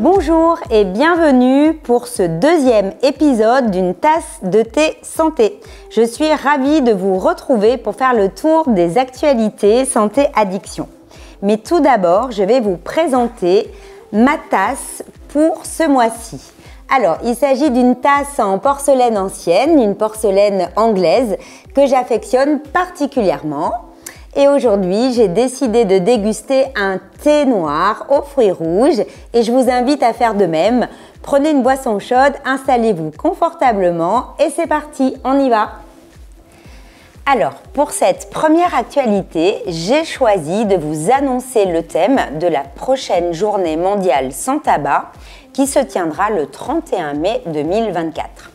Bonjour et bienvenue pour ce deuxième épisode d'une tasse de thé santé. Je suis ravie de vous retrouver pour faire le tour des actualités santé addiction. Mais tout d'abord, je vais vous présenter ma tasse pour ce mois-ci. Alors, il s'agit d'une tasse en porcelaine ancienne, une porcelaine anglaise que j'affectionne particulièrement. Et aujourd'hui, j'ai décidé de déguster un thé noir aux fruits rouges et je vous invite à faire de même. Prenez une boisson chaude, installez-vous confortablement et c'est parti, on y va! Alors, pour cette première actualité, j'ai choisi de vous annoncer le thème de la prochaine journée mondiale sans tabac qui se tiendra le 31 mai 2024.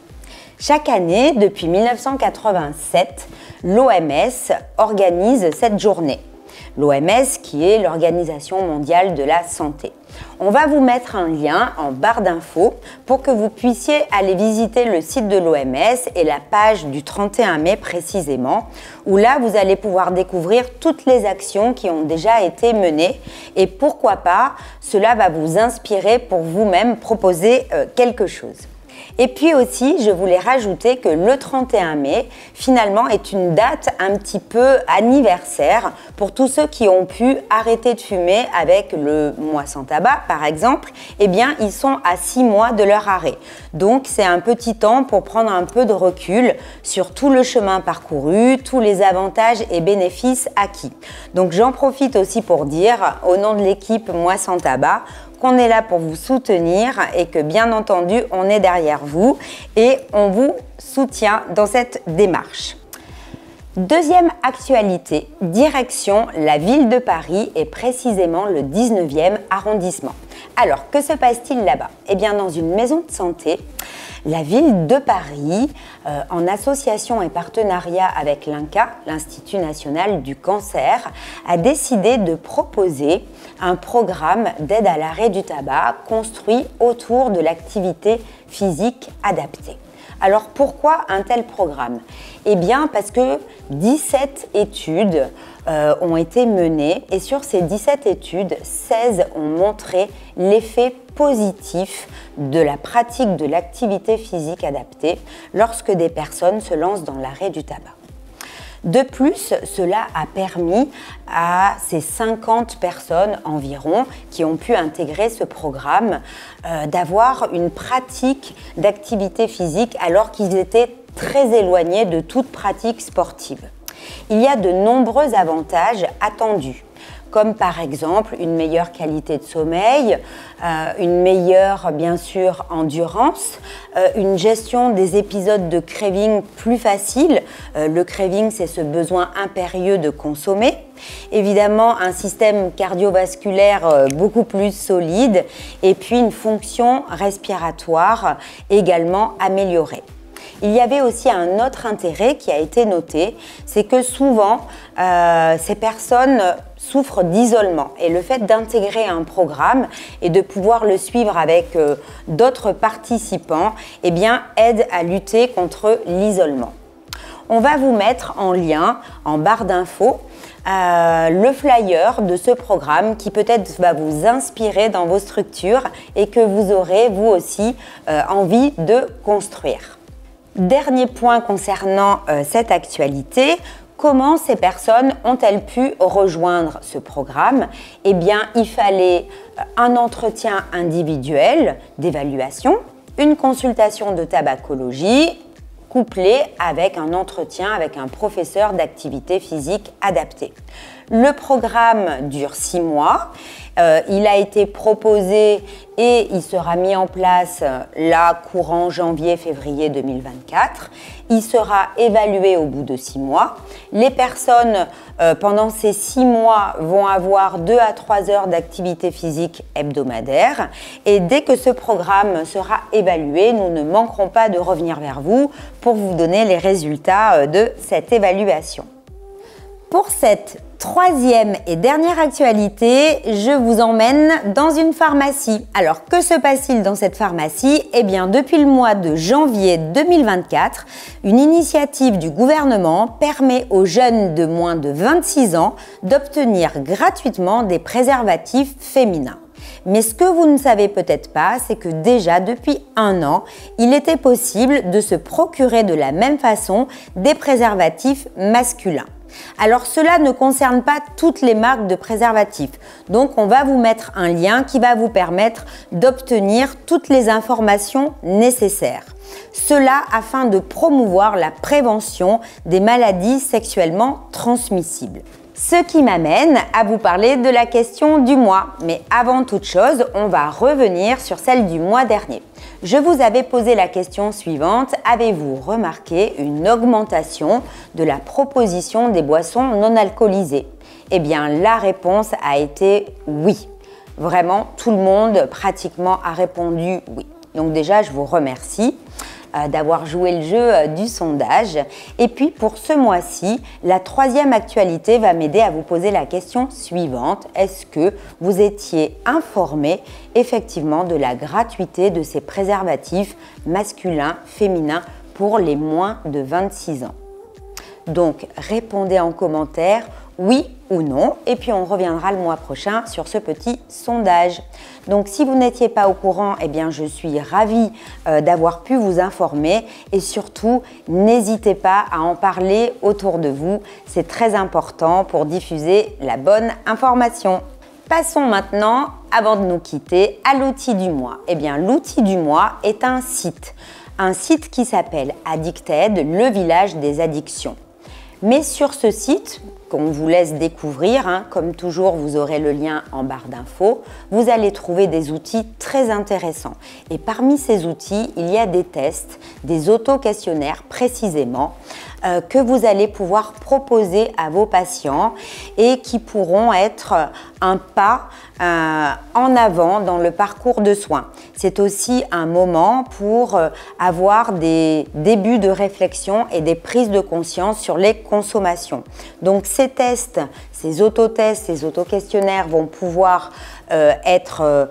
Chaque année, depuis 1987, l'OMS organise cette journée. L'OMS qui est l'Organisation mondiale de la santé. On va vous mettre un lien en barre d'infos pour que vous puissiez aller visiter le site de l'OMS et la page du 31 mai précisément, où là vous allez pouvoir découvrir toutes les actions qui ont déjà été menées et pourquoi pas, cela va vous inspirer pour vous-même proposer quelque chose. Et puis aussi, je voulais rajouter que le 31 mai, finalement, est une date un petit peu anniversaire pour tous ceux qui ont pu arrêter de fumer avec le mois sans tabac, par exemple. Eh bien, ils sont à 6 mois de leur arrêt. Donc, c'est un petit temps pour prendre un peu de recul sur tout le chemin parcouru, tous les avantages et bénéfices acquis. Donc, j'en profite aussi pour dire, au nom de l'équipe Moi sans tabac, qu'on est là pour vous soutenir et que bien entendu on est derrière vous et on vous soutient dans cette démarche. Deuxième actualité, direction la ville de Paris et précisément le 19e arrondissement. Alors que se passe-t-il là-bas? Eh bien dans une maison de santé, la ville de Paris, en association et partenariat avec l'INCa, l'Institut national du cancer, a décidé de proposer un programme d'aide à l'arrêt du tabac construit autour de l'activité physique adaptée. Alors pourquoi un tel programme? Eh bien parce que 17 études ont été menées et sur ces 17 études, 16 ont montré l'effet positif de la pratique de l'activité physique adaptée lorsque des personnes se lancent dans l'arrêt du tabac. De plus, cela a permis à ces 50 personnes environ qui ont pu intégrer ce programme d'avoir une pratique d'activité physique alors qu'ils étaient très éloignés de toute pratique sportive. Il y a de nombreux avantages attendus, comme par exemple une meilleure qualité de sommeil, une meilleure, bien sûr, endurance, une gestion des épisodes de craving plus facile. Le craving, c'est ce besoin impérieux de consommer. Évidemment, un système cardiovasculaire beaucoup plus solide et puis une fonction respiratoire également améliorée. Il y avait aussi un autre intérêt qui a été noté, c'est que souvent, ces personnes souffrent d'isolement et le fait d'intégrer un programme et de pouvoir le suivre avec d'autres participants, eh bien, aide à lutter contre l'isolement. On va vous mettre en lien, en barre d'infos, le flyer de ce programme qui peut-être va vous inspirer dans vos structures et que vous aurez vous aussi envie de construire. Dernier point concernant cette actualité, comment ces personnes ont-elles pu rejoindre ce programme? Eh bien, il fallait un entretien individuel d'évaluation, une consultation de tabacologie, couplé avec un entretien avec un professeur d'activité physique adaptée. Le programme dure 6 mois. Il a été proposé et il sera mis en place là courant janvier-février 2024. Il sera évalué au bout de 6 mois. Les personnes pendant ces 6 mois vont avoir 2 à 3 heures d'activité physique hebdomadaire et dès que ce programme sera évalué, nous ne manquerons pas de revenir vers vous pour vous donner les résultats de cette évaluation. Pour cette troisième et dernière actualité, je vous emmène dans une pharmacie. Alors, que se passe-t-il dans cette pharmacie? Eh bien, depuis le mois de janvier 2024, une initiative du gouvernement permet aux jeunes de moins de 26 ans d'obtenir gratuitement des préservatifs féminins. Mais ce que vous ne savez peut-être pas, c'est que déjà depuis 1 an, il était possible de se procurer de la même façon des préservatifs masculins. Alors cela ne concerne pas toutes les marques de préservatifs, donc on va vous mettre un lien qui va vous permettre d'obtenir toutes les informations nécessaires. Cela afin de promouvoir la prévention des maladies sexuellement transmissibles. Ce qui m'amène à vous parler de la question du mois. Mais avant toute chose, on va revenir sur celle du mois dernier. Je vous avais posé la question suivante. Avez-vous remarqué une augmentation de la proposition des boissons non alcoolisées? Eh bien, la réponse a été oui. Vraiment, tout le monde pratiquement a répondu oui. Donc déjà, je vous remercie d'avoir joué le jeu du sondage. Et puis pour ce mois-ci, la 3e actualité va m'aider à vous poser la question suivante. Est-ce que vous étiez informé effectivement de la gratuité de ces préservatifs masculins, féminins pour les moins de 26 ans? Donc répondez en commentaire oui ou non, et puis on reviendra le mois prochain sur ce petit sondage. Donc si vous n'étiez pas au courant, eh bien je suis ravie d'avoir pu vous informer, et surtout n'hésitez pas à en parler autour de vous, c'est très important pour diffuser la bonne information. Passons maintenant, avant de nous quitter, à l'outil du mois. Eh bien l'outil du mois est un site qui s'appelle Addicted, le village des addictions. Mais sur ce site, qu'on vous laisse découvrir, comme toujours vous aurez le lien en barre d'infos, vous allez trouver des outils très intéressants. Et parmi ces outils, il y a des tests, des auto-questionnaires précisément, que vous allez pouvoir proposer à vos patients et qui pourront être un pas en avant dans le parcours de soins. C'est aussi un moment pour avoir des débuts de réflexion et des prises de conscience sur les consommations. Donc ces tests, ces autotests, ces auto-questionnaires vont pouvoir être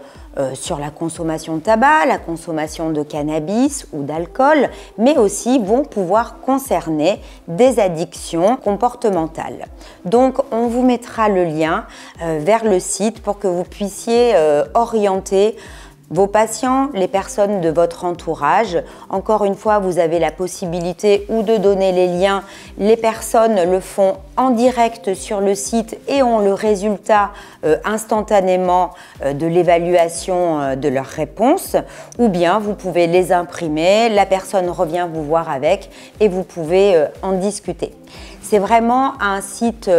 sur la consommation de tabac, la consommation de cannabis ou d'alcool, mais aussi vont pouvoir concerner des addictions comportementales. Donc, on vous mettra le lien vers le site pour que vous puissiez orienter vos patients, les personnes de votre entourage. Encore une fois, vous avez la possibilité ou de donner les liens. Les personnes le font en direct sur le site et ont le résultat instantanément de l'évaluation de leurs réponses. Ou bien vous pouvez les imprimer, la personne revient vous voir avec et vous pouvez en discuter. C'est vraiment un site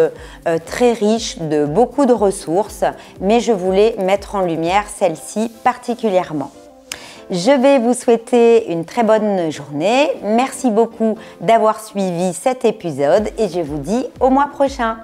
très riche de beaucoup de ressources, mais je voulais mettre en lumière celle-ci particulièrement. Je vais vous souhaiter une très bonne journée. Merci beaucoup d'avoir suivi cet épisode et je vous dis au mois prochain.